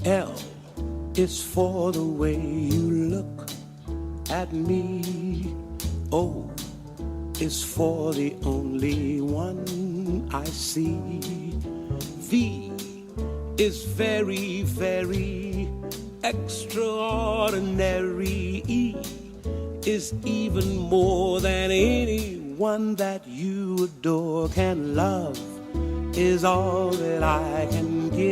L is for the way you look at me. O is for the only one I see. V is very, very extraordinary. E is even more than anyone that you adore can love, is all that I can give.